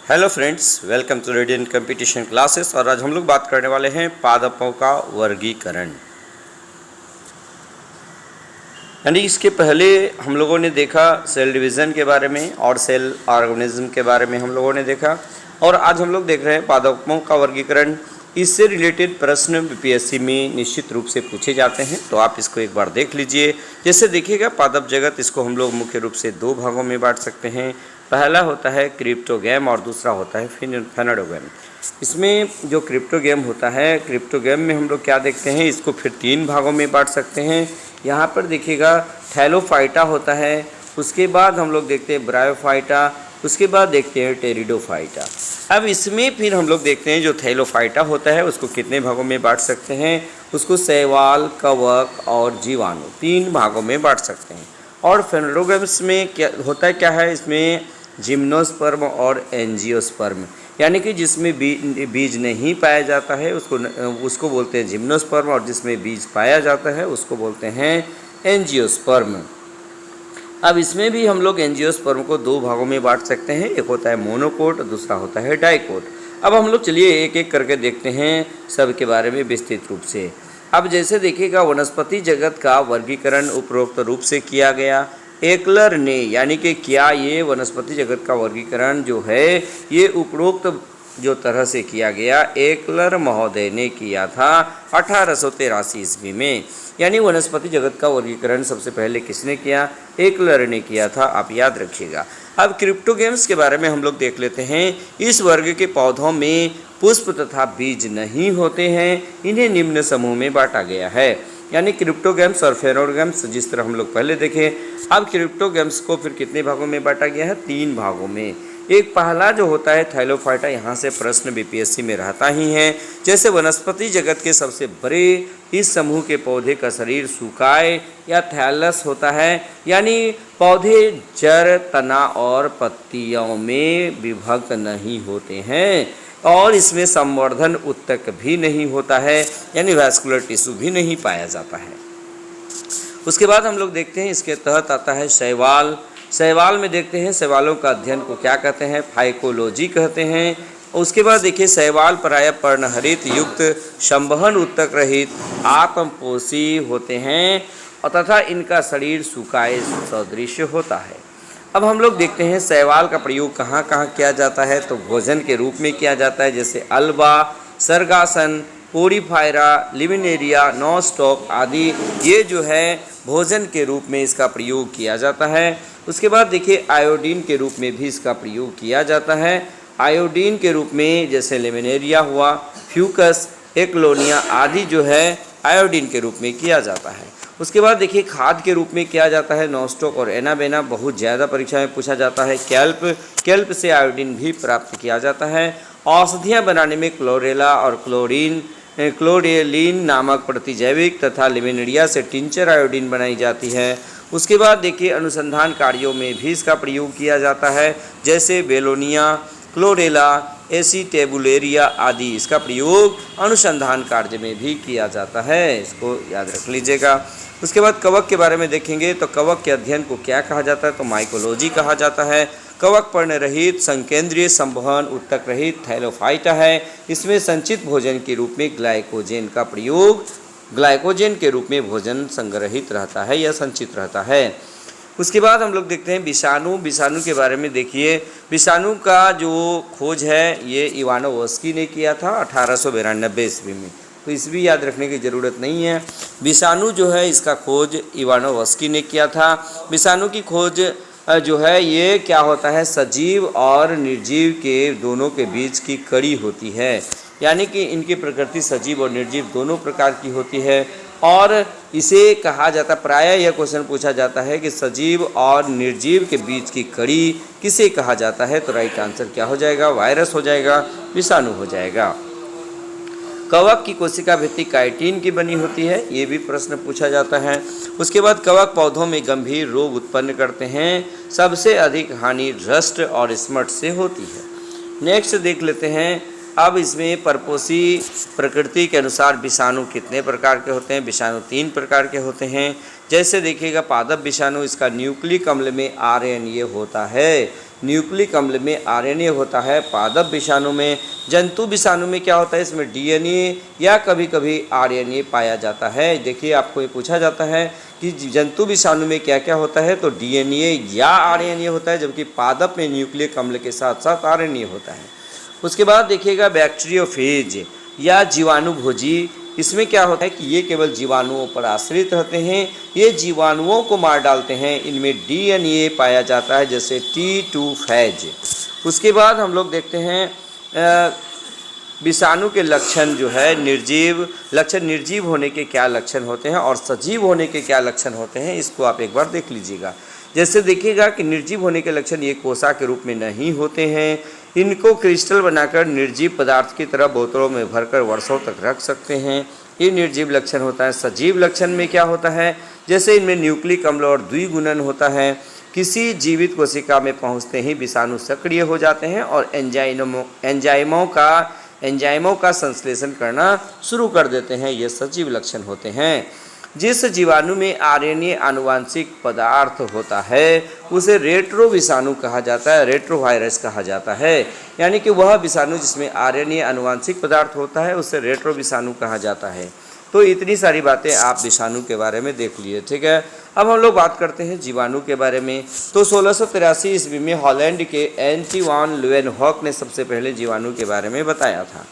Hello friends, welcome to radiant competition classes. और आज हम लोग बात करने वाले हैं पादपों का वर्गीकरण। यानी इसके पहले हम लोगों ने देखा सेल डिवीज़न के बारे में और सेल ऑर्गेनिज्म के बारे में हम लोगों ने देखा, और आज हम लोग देख रहे हैं पादपों का वर्गीकरण। इससे रिलेटेड प्रश्न बीपीएससी में निश्चित रूप से पूछे जाते हैं, तो आप इसको एक बार देख लीजिए। जैसे देखिएगा, पादप जगत, इसको हम लोग मुख्य रूप से दो भागों में बांट सकते हैं। पहला होता है क्रिप्टोगैम और दूसरा होता है फेनोडोगैम। इसमें जो क्रिप्टोगैम होता है, क्रिप्टोगैम में हम लोग क्या देखते हैं, इसको फिर तीन भागों में बांट सकते हैं। यहाँ पर देखिएगा थैलोफाइटा होता है, उसके बाद हम लोग देखते हैं ब्रायोफाइटा, उसके बाद देखते हैं टेरिडोफाइटा। अब इसमें फिर हम लोग देखते हैं जो थैलोफाइटा होता है उसको कितने भागों में बांट सकते हैं, उसको शैवाल, कवक और जीवाणु तीन भागों में बांट सकते हैं। और फेनोडोगैम्स में क्या होता है, क्या है, इसमें जिम्नोस्पर्म और एंजियोस्पर्म, यानी कि जिसमें बीज नहीं पाया जाता है उसको बोलते हैं जिम्नोस्पर्म, और जिसमें बीज पाया जाता है उसको बोलते हैं एंजियोस्पर्म। अब इसमें भी हम लोग एंजियोस्पर्म को दो भागों में बांट सकते हैं, एक होता है मोनोकोट, दूसरा होता है डाइकोट। अब हम लोग चलिए एक एक करके देखते हैं सब के बारे में विस्तृत रूप से। अब जैसे देखिएगा, वनस्पति जगत का वर्गीकरण उपरोक्त रूप से किया गया एकलर ने, यानी कि क्या ये वनस्पति जगत का वर्गीकरण जो है ये उपरोक्त जो तरह से किया गया एकलर महोदय ने किया था 1883 ईस्वी में। यानी वनस्पति जगत का वर्गीकरण सबसे पहले किसने किया, एकलर ने किया था, आप याद रखिएगा। अब क्रिप्टोगैम्स के बारे में हम लोग देख लेते हैं। इस वर्ग के पौधों में पुष्प तथा बीज नहीं होते हैं, इन्हें निम्न समूह में बांटा गया है। यानी क्रिप्टोगैम्स और फेनोडोगैम्स जिस तरह हम लोग पहले देखे, अब क्रिप्टोगैम्स को फिर कितने भागों में बांटा गया है, तीन भागों में। एक पहला जो होता है थैलोफाइटा, यहाँ से प्रश्न बीपीएससी में रहता ही है। जैसे वनस्पति जगत के सबसे बड़े इस समूह के पौधे का शरीर सूकाय या थैलस होता है, यानी पौधे जड़, तना और पत्तियों में विभक्त नहीं होते हैं, और इसमें संवर्धन उत्तक भी नहीं होता है, यानी वैस्कुलर टिश्यू भी नहीं पाया जाता है। उसके बाद हम लोग देखते हैं, इसके तहत आता है शैवाल। शैवाल में देखते हैं शैवालों का अध्ययन को क्या कहते हैं, फाइकोलॉजी कहते हैं। उसके बाद देखिए शैवाल प्रायः पर्णहरित युक्त, संवहन उत्तक रहित, आत्मपोषी होते हैं और तथा इनका शरीर सूकाय सदृश होता है। अब हम लोग देखते हैं शैवाल का प्रयोग कहाँ कहाँ किया जाता है, तो भोजन के रूप में किया जाता है, जैसे अल्बा, सर्गासन, पोरीफायरा, लिमिनेरिया, नॉस्टॉक आदि, ये जो है भोजन के रूप में इसका प्रयोग किया जाता है। उसके बाद देखिए आयोडीन के रूप में भी इसका प्रयोग किया जाता है। आयोडीन के रूप में जैसे लेमिनेरिया हुआ, फ्यूकस, एक्लोनिया आदि जो है आयोडीन के रूप में किया जाता है। उसके बाद देखिए खाद के रूप में किया जाता है नॉस्टॉक और एनाबेना, बहुत ज़्यादा परीक्षा में पूछा जाता है। कैल्प से आयोडीन भी प्राप्त किया जाता है। औषधियाँ बनाने में क्लोरेला और क्लोरेलिन नामक प्रतिजैविक तथा लिमिनेरिया से टिंचर आयोडीन बनाई जाती है। उसके बाद देखिए अनुसंधान कार्यों में भी इसका प्रयोग किया जाता है, जैसे बेलोनिया, क्लोरेला, एसीटेबुलेरिया आदि, इसका प्रयोग अनुसंधान कार्य में भी किया जाता है, इसको याद रख लीजिएगा। उसके बाद कवक के बारे में देखेंगे, तो कवक के अध्ययन को क्या कहा जाता है, तो माइकोलॉजी कहा जाता है। कवक पर्ण रहित, संकेंद्रीय, संवहन उत्तक रहित थैलोफाइटा है। इसमें संचित भोजन के रूप में ग्लाइकोजेन का प्रयोग, ग्लाइकोजेन के रूप में भोजन संग्रहित रहता है या संचित रहता है। उसके बाद हम लोग देखते हैं विषाणु। विषाणु के बारे में देखिए, विषाणु का जो खोज है ये इवानोवस्की ने किया था 1892 ईस्वी में, तो इस भी याद रखने की ज़रूरत नहीं है। विषाणु जो है इसका खोज इवानोवस्की ने किया था। विषाणु की खोज जो है ये क्या होता है, सजीव और निर्जीव के दोनों के बीच की कड़ी होती है, यानी कि इनकी प्रकृति सजीव और निर्जीव दोनों प्रकार की होती है। और इसे कहा जाता, प्रायः यह क्वेश्चन पूछा जाता है कि सजीव और निर्जीव के बीच की कड़ी किसे कहा जाता है, तो राइट आंसर क्या हो जाएगा, वायरस हो जाएगा, विषाणु हो जाएगा। कवक की कोशिका भित्ति काइटिन की बनी होती है, ये भी प्रश्न पूछा जाता है। उसके बाद कवक पौधों में गंभीर रोग उत्पन्न करते हैं, सबसे अधिक हानि रस्ट और स्मट से होती है। नेक्स्ट देख लेते हैं। अब इसमें परपोषी प्रकृति के अनुसार विषाणु कितने प्रकार के होते हैं, विषाणु तीन प्रकार के होते हैं। जैसे देखिएगा पादप विषाणु, इसका न्यूक्लिक अम्ल में RNA होता है, न्यूक्लिक अम्ल में आरएनए होता है। पादप विषाणु में, जंतु विषाणु में क्या होता है, इसमें डीएनए या कभी कभी आरएनए पाया जाता है। देखिए आपको ये पूछा जाता है कि जंतु विषाणु में क्या क्या होता है, तो डीएनए या आरएनए होता है, जबकि पादप में न्यूक्लिक अम्ल के साथ साथ आरएनए होता है। उसके बाद देखिएगा बैक्टीरियोफेज या जीवाणुभोजी, इसमें क्या होता है कि ये केवल जीवाणुओं पर आश्रित रहते हैं, ये जीवाणुओं को मार डालते हैं। इनमें डीएनए पाया जाता है, जैसे T2 फेज। उसके बाद हम लोग देखते हैं विषाणु के लक्षण जो है, निर्जीव होने के क्या लक्षण होते हैं और सजीव होने के क्या लक्षण होते हैं, इसको आप एक बार देख लीजिएगा। जैसे देखिएगा कि निर्जीव होने के लक्षण ये कोसा के रूप में नहीं होते हैं, इनको क्रिस्टल बनाकर निर्जीव पदार्थ की तरह बोतलों में भरकर वर्षों तक रख सकते हैं, ये निर्जीव लक्षण होता है। सजीव लक्षण में क्या होता है, जैसे इनमें न्यूक्लिक अम्ल और द्विगुणन होता है। किसी जीवित कोशिका में पहुंचते ही विषाणु सक्रिय हो जाते हैं और एंजाइमों का संश्लेषण करना शुरू कर देते हैं, ये सजीव लक्षण होते हैं। जिस जीवाणु में आरएनए आनुवांशिक पदार्थ होता है उसे रेट्रो विषाणु कहा जाता है, रेट्रोवायरस कहा जाता है। यानी कि वह विषाणु जिसमें आरएनए आनुवांशिक पदार्थ होता है उसे रेट्रो विषाणु कहा जाता है। तो इतनी सारी बातें आप विषाणु के बारे में देख लिए, ठीक है। अब हम लोग बात करते हैं जीवाणु के बारे में। तो 1683 ईस्वी में हॉलैंड के एंटोइन लीeuwenhoek ने सबसे पहले जीवाणु के बारे में बताया था।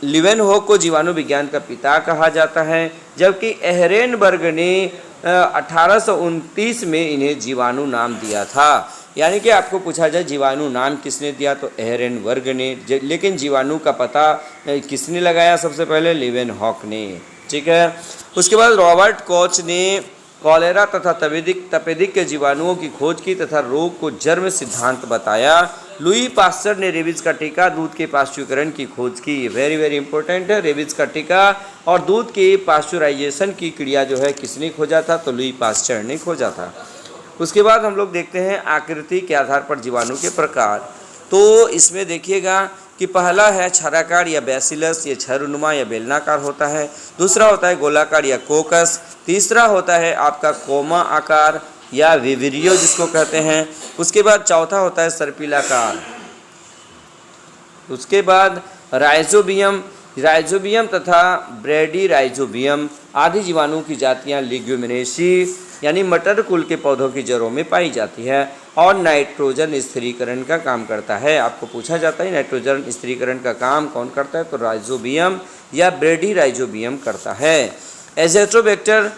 लीeuwenhoek को जीवाणु विज्ञान का पिता कहा जाता है, जबकि एहरेनबर्ग ने 1829 में इन्हें जीवाणु नाम दिया था। यानी कि आपको पूछा जाए जीवाणु नाम किसने दिया, तो एहरेनबर्ग ने, लेकिन जीवाणु का पता किसने लगाया, सबसे पहले लीeuwenhoek ने, ठीक है। उसके बाद रॉबर्ट कोच ने कॉलेरा तथा तपेदिक के जीवाणुओं की खोज की तथा रोग को जन्म सिद्धांत बताया। लुई पास्चर ने रेबीज का टीका, दूध के पाश्चुरीकरण की खोज की। वेरी वेरी इंपॉर्टेंट है, रेबीज का टीका और दूध के पाश्चुराइजेशन की क्रिया जो है किसने खोजा था, तो लुई पास्चर ने खोजा था। उसके बाद हम लोग देखते हैं आकृति के आधार पर जीवाणु के प्रकार। तो इसमें देखिएगा कि पहला है छराकार या बैसिलस, ये छरुनुमा या बेलनाकार होता है। दूसरा होता है गोलाकार या कोकस। तीसरा होता है आपका कोमा आकार या विविरियो जिसको कहते हैं। उसके बाद चौथा होता है सर्पिलाकार। उसके बाद राइजोबियम तथा ब्रेडीराइजोबियम आदि जीवाणु की जातियां लिग्यूमिनेसी यानी मटर कुल के पौधों की जड़ों में पाई जाती है और नाइट्रोजन स्थिरीकरण का काम करता है। आपको पूछा जाता है नाइट्रोजन स्थिरीकरण का काम कौन करता है, तो राइजोबियम या ब्रेडीराइजोबियम करता है। एजेट्रोबैक्टर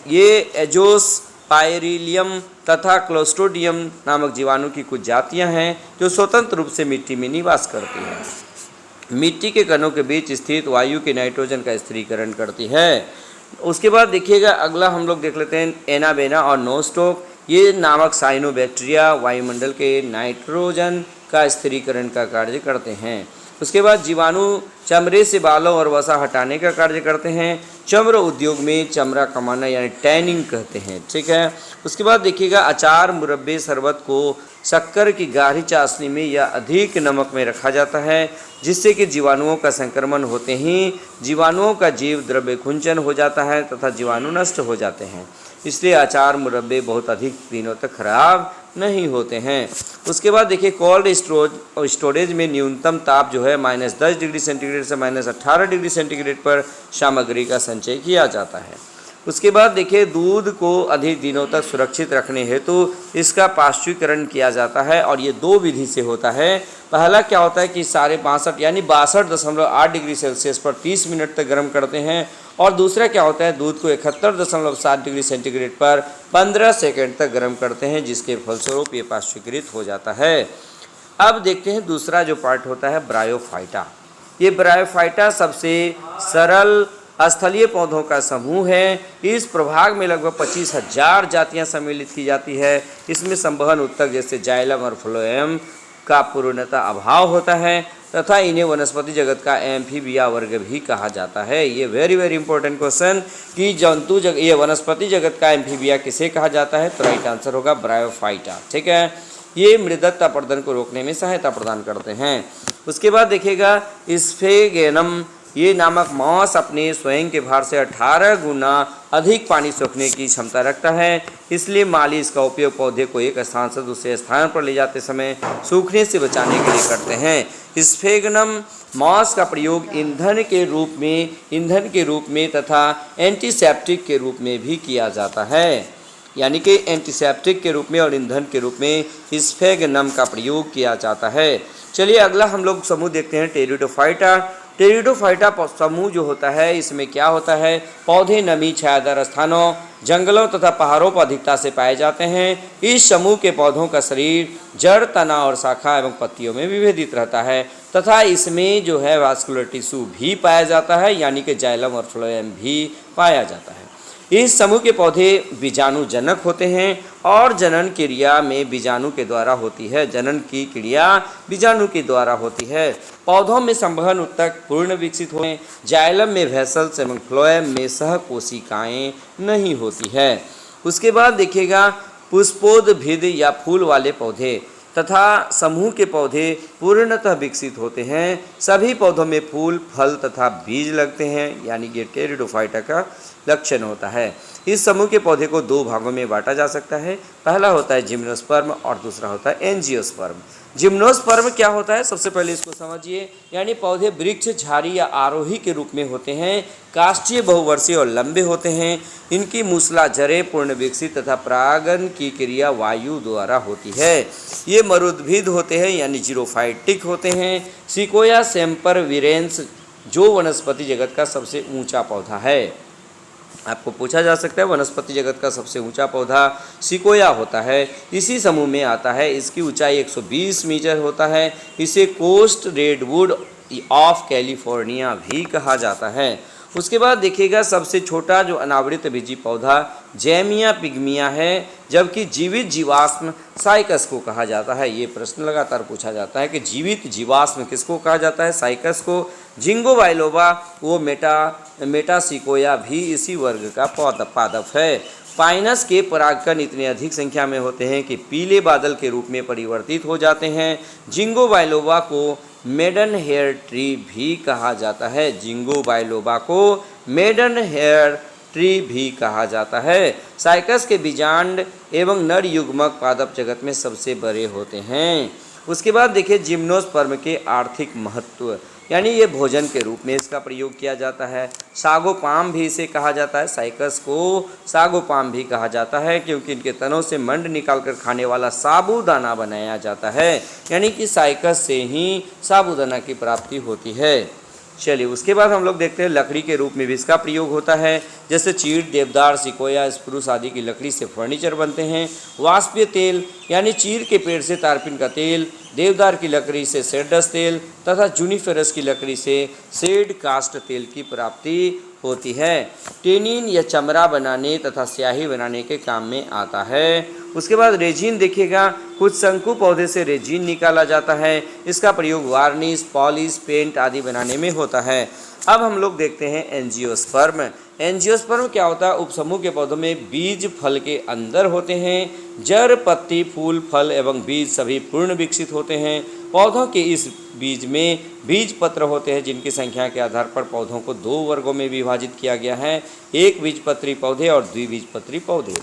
ये एजोस्पाइरिलियम तथा क्लोस्ट्रोडियम नामक जीवाणु की कुछ जातियां हैं जो स्वतंत्र रूप से मिट्टी में निवास करती हैं। मिट्टी के कणों के बीच स्थित वायु के नाइट्रोजन का स्थिरीकरण करती है। उसके बाद देखिएगा अगला हम लोग देख लेते हैं एनाबेना और नोस्टोक, ये नामक साइनोबैक्टीरिया वायुमंडल के नाइट्रोजन का स्थिरीकरण का कार्य करते हैं। उसके बाद जीवाणु चमड़े से बालों और वसा हटाने का कार्य करते हैं। चमड़ा उद्योग में चमड़ा कमाना यानी टैनिंग कहते हैं, ठीक है। उसके बाद देखिएगा अचार, मुरब्बे, शरबत को शक्कर की गाढ़ी चाशनी में या अधिक नमक में रखा जाता है, जिससे कि जीवाणुओं का संक्रमण होते ही जीवाणुओं का जीव द्रव्य कुंचन हो जाता है तथा जीवाणु नष्ट हो जाते हैं। इसलिए अचार मुरब्बे बहुत अधिक दिनों तक खराब नहीं होते हैं। उसके बाद देखिए कोल्ड स्टोरेज में न्यूनतम ताप जो है -10 डिग्री सेंटीग्रेड से -18 डिग्री सेंटीग्रेड पर सामग्री का संचय किया जाता है। उसके बाद देखिए दूध को अधिक दिनों तक सुरक्षित रखने हेतु इसका पाश्चुरीकरण किया जाता है और ये दो विधि से होता है। पहला क्या होता है कि 65.5 यानी 62.8 डिग्री सेल्सियस पर 30 मिनट तक गर्म करते हैं और दूसरा क्या होता है दूध को 71.7 डिग्री सेंटीग्रेड पर 15 सेकंड तक गर्म करते हैं, जिसके फलस्वरूप ये पाश्चुरीकृत हो जाता है। अब देखते हैं दूसरा जो पार्ट होता है ब्रायोफाइटा। ये ब्रायोफाइटा सबसे सरल स्थलीय पौधों का समूह है। इस प्रभाग में लगभग 25,000 जातियां सम्मिलित की जाती है। इसमें संवहन उत्तक जैसे जाइलम और फ्लोएम का पूर्णतः अभाव होता है तथा इन्हें वनस्पति जगत का एम्फीबिया वर्ग भी कहा जाता है। ये वेरी वेरी इंपॉर्टेंट क्वेश्चन कि ये वनस्पति जगत का एम्फीबिया किसे कहा जाता है, तो राइट आंसर होगा ब्रायोफाइटा, ठीक है। ये मृदत्ता प्रदन को रोकने में सहायता प्रदान करते हैं। उसके बाद देखिएगा स्फेगेनम, ये नामक मॉस अपने स्वयं के भार से 18 गुना अधिक पानी सोखने की क्षमता रखता है, इसलिए माली इसका उपयोग पौधे को एक स्थान से दूसरे स्थान पर ले जाते समय सूखने से बचाने के लिए करते हैं। स्फेगनम मॉस का प्रयोग ईंधन के रूप में तथा एंटीसेप्टिक के रूप में भी किया जाता है, यानी कि एंटीसेप्टिक के रूप में और ईंधन के रूप में स्फेगनम का प्रयोग किया जाता है। चलिए अगला हम लोग समूह देखते हैं टेरिडोफाइटा। टेरिडोफाइटा समूह जो होता है, इसमें क्या होता है, पौधे नमी छायादार स्थानों, जंगलों तथा पहाड़ों पर अधिकता से पाए जाते हैं। इस समूह के पौधों का शरीर जड़, तना और शाखा एवं पत्तियों में विभेदित रहता है तथा इसमें जो है वास्कुलर टिश्यू भी पाया जाता है, यानी कि जाइलम और फ्लोएम भी पाया जाता है। इस समूह के पौधे बीजाणु जनक होते हैं और जनन क्रिया में बीजाणु के द्वारा होती है। जनन की क्रिया बीजाणु के द्वारा होती है। पौधों में संवहन उत्तक पूर्ण विकसित होते, जाइलम में वेसल्स एवं फ्लोएम में सहकोशिकाएं नहीं होती है। उसके बाद देखिएगा पुष्पोद्भिद या फूल वाले पौधे तथा समूह के पौधे पूर्णतः विकसित होते हैं। सभी पौधों में फूल, फल तथा बीज लगते हैं, यानी कि टेरिडोफाइटा का लक्षण होता है। इस समूह के पौधे को दो भागों में बांटा जा सकता है। पहला होता है जिम्नोस्पर्म और दूसरा होता है एंजियोस्पर्म। जिम्नोस्पर्म क्या होता है, सबसे पहले इसको समझिए। यानी पौधे वृक्ष, झाड़ी या आरोही के रूप में होते हैं, काष्ठीय, बहुवर्षीय और लंबे होते हैं। इनकी मूसला जड़ें पूर्ण विकसित तथा परागन की क्रिया वायु द्वारा होती है। ये मरुद्भिद होते हैं, यानी जीरोफाइटिक होते हैं। सिकोया सेम्परविरेंस जो वनस्पति जगत का सबसे ऊंचा पौधा है। आपको पूछा जा सकता है वनस्पति जगत का सबसे ऊंचा पौधा सिकोया होता है, इसी समूह में आता है। इसकी ऊंचाई 120 मीटर होता है। इसे कोस्ट रेडवुड ऑफ कैलिफोर्निया भी कहा जाता है। उसके बाद देखिएगा सबसे छोटा जो अनावृत बीजी पौधा जैमिया पिग्मिया है, जबकि जीवित जीवाश्म साइकस को कहा जाता है। ये प्रश्न लगातार पूछा जाता है कि जीवित जीवाश्म किसको कहा जाता है, साइकस को। जिंगो बाइलोबा वो मेटासिकोया भी इसी वर्ग का पादप है। पाइनस के परागकण इतने अधिक संख्या में होते हैं कि पीले बादल के रूप में परिवर्तित हो जाते हैं। जिंगो बाइलोबा को मेडन हेयर ट्री भी कहा जाता है। जिंगो बाइलोबा को मेडन हेयर ट्री भी कहा जाता है। साइकस के बीजांड एवं नर युग्मक पादप जगत में सबसे बड़े होते हैं। उसके बाद देखिए जिम्नोस्पर्म के आर्थिक महत्व, यानी ये भोजन के रूप में इसका प्रयोग किया जाता है। सागोपाम भी इसे कहा जाता है। साइकस को सागोपाम भी कहा जाता है क्योंकि इनके तनों से मंड निकालकर खाने वाला साबूदाना बनाया जाता है, यानी कि साइकस से ही साबूदाना की प्राप्ति होती है। चलिए उसके बाद हम लोग देखते हैं लकड़ी के रूप में भी इसका प्रयोग होता है। जैसे चीड़, देवदार, सिकोया, स्प्रूस आदि की लकड़ी से फर्नीचर बनते हैं। वाष्पीय तेल, यानी चीड़ के पेड़ से तारपीन का तेल, देवदार की लकड़ी से सेडस तेल तथा जूनिफेरस की लकड़ी से सेड कास्ट तेल की प्राप्ति होती है। टेनिन या चमड़ा बनाने तथा स्याही बनाने के काम में आता है। उसके बाद रेजिन देखिएगा, कुछ शंकु पौधे से रेजिन निकाला जाता है। इसका प्रयोग वार्निश, पॉलिश, पेंट आदि बनाने में होता है। अब हम लोग देखते हैं एंजियोस्पर्म। एंजियोस्पर्म क्या होता है, उपसमूह के पौधों में बीज फल के अंदर होते हैं। जड़, पत्ती, फूल, फल एवं बीज सभी पूर्ण विकसित होते हैं। पौधों के इस बीज में बीज पत्र होते हैं जिनकी संख्या के आधार पर पौधों को दो वर्गों में विभाजित किया गया है, एक बीजपत्री पौधे और द्विबीजपत्री पौधे।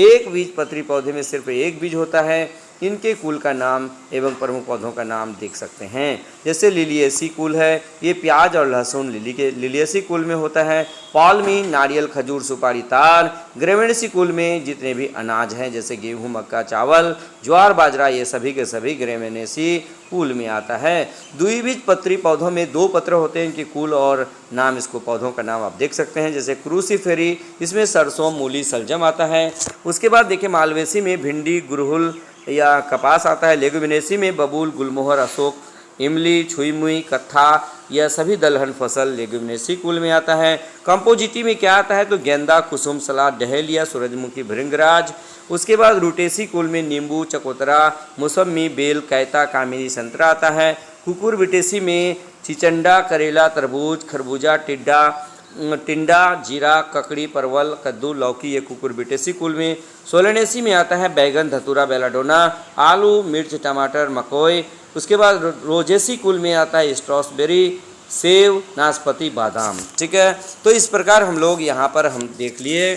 एक बीजपत्री पौधे में सिर्फ एक बीज होता है। इनके कुल का नाम एवं प्रमुख पौधों का नाम देख सकते हैं। जैसे लिलिएसी कुल है, ये प्याज और लहसुन लिलिएसी कुल में होता है। पाल्मी, नारियल, खजूर, सुपारी, तार। ग्रेवेनेसी कुल में जितने भी अनाज हैं जैसे गेहूं, मक्का, चावल, ज्वार, बाजरा, ये सभी के सभी ग्रेवेनेसी कुल में आता है। द्विबीजपत्री पौधों में दो पत्र होते हैं, इनके कुल और नाम, इसको पौधों का नाम आप देख सकते हैं। जैसे क्रूसीफेरी, इसमें सरसों, मूली, सलजम आता है। उसके बाद देखिए मालवेसी में भिंडी, गुड़हल या कपास आता है। लेगुमिनेसी में बबूल, गुलमोहर, अशोक, इमली, छुईमुई, कत्था, यह सभी दलहन फसल लेगुमिनेसी कुल में आता है। कंपोजिटी में क्या आता है तो गेंदा, कुसुम, सलाद, डहेलिया, सूरजमुखी, भृंगराज। उसके बाद रूटेसी कुल में नींबू, चकोतरा, मौसमी, बेल, कैता, कामिनी, संतरा आता है। कुकुरबिटेसी में चिचंडा, करेला, तरबूज, खरबूजा, टिंडा, जीरा, ककड़ी, परवल, कद्दू, लौकी, ये कुकुरबिटेसी कुल में। सोलेनेसी में आता है बैगन, धतूरा, बेलाडोना, आलू, मिर्च, टमाटर, मकोई। उसके बाद रोजेसी कुल में आता है स्ट्रॉसबेरी, सेब, नाशपाती, बादाम। ठीक है, तो इस प्रकार हम लोग यहाँ पर हम देख लिए,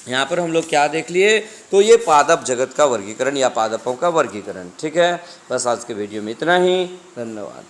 यहाँ पर हम लोग क्या देख लिए, तो ये पादप जगत का वर्गीकरण या पादपों का वर्गीकरण। ठीक है, बस आज के वीडियो में इतना ही, धन्यवाद।